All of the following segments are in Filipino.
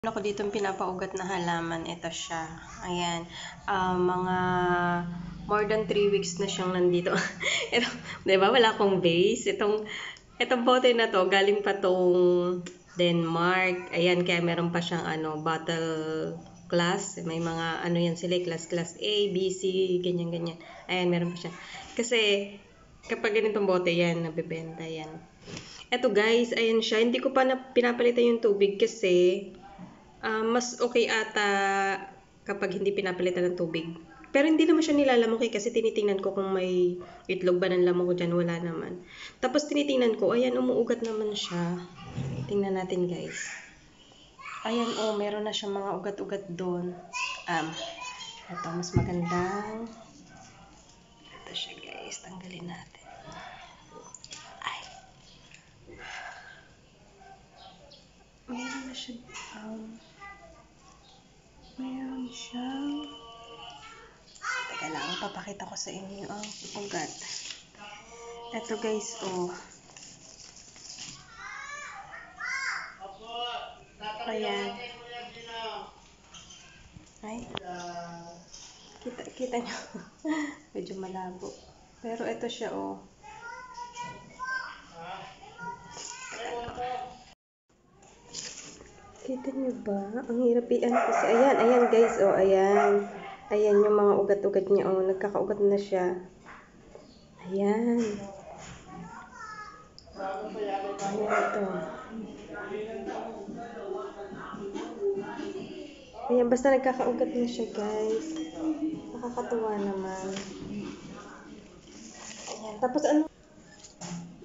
Ako dito pinapaugat na halaman, ito siya. Ayan, mga more than 3 weeks na siyang nandito. Ito, 'di ba? Wala akong base. Itong bote na to, galing pa tong Denmark. Ayan, kaya meron pa siyang bottle class. May mga yan sila, class A, B, C, ganyan ganyan. Ayan, meron pa siya. Kasi kapag ganitong bote yan, nabebenta yan. Ito guys, ayan siya. Hindi ko pa pinapalitan yung tubig kasi mas okay ata kapag hindi pinapalitan ng tubig. Pero hindi naman siya nilalamok kasi tinitingnan ko kung may itlog ba ng lamok ko dyan. Wala naman. Tapos tinitingnan ko, ayan, umuugat naman siya. Tingnan natin guys. Ayan, meron na siya mga ugat-ugat doon. Ito, mas magandang. Ito siya guys, tanggalin natin. Ay. Meron na siya, meron siyang, teka lang, papakita ko sa inyo ang ugat. Ito guys, ayan. Ay, kita nyo. Medyo malabo. Pero ito siya, kita nyo ba? Ang hirap kasi. Ayan guys, ayan. Ayan yung mga ugat-ugat niya, nagkakaugat na siya. Ayan. Ayan ito. Ayan, basta nagkakaugat na siya guys. Nakakatuwa naman. Ayan, tapos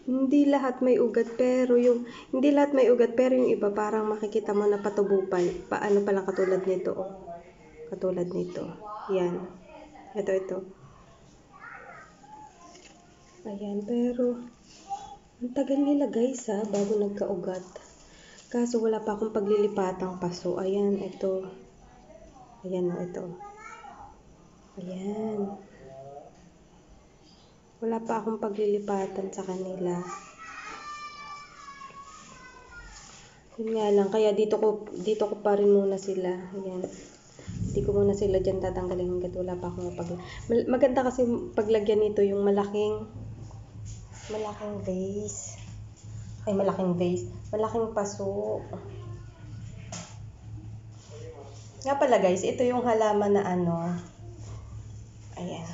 hindi lahat may ugat pero yung iba parang makikita mo na patubo paano pala katulad nito, katulad nito. Yan. Ito. Ayan, pero ang tagal nila guys bago nagkaugat. Kaso wala pa akong paglilipatang paso. Ayan, ito. Ayan, ito. Ayan. Wala pa akong paglilipatan sa kanila. Yun nga lang, kaya dito ko pa rin muna sila. Ayan. Hindi ko muna sila dyan tatanggalin hanggat wala pa akong maganda kasi paglagyan nito yung malaking vase. Ay, malaking paso. Nga pala guys, ito yung halaman na ayan.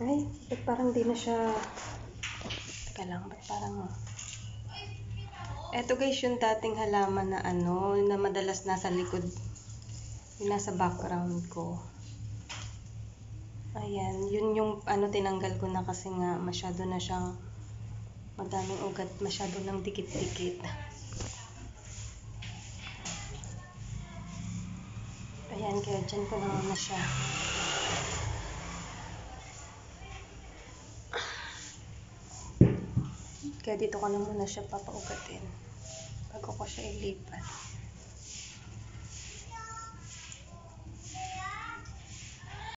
Ay, ba't parang di na siya, teka lang, ba't parang eto guys yung dating halaman na na madalas nasa likod, yung nasa background ko. Ayan, yun yung tinanggal ko na kasi nga masyado na siyang madaming ugat, masyado nang dikit-dikit. Ayan, kaya dyan ko na muna siya. Kaya dito ko na muna siya papaugatin bago ko siya ilipat.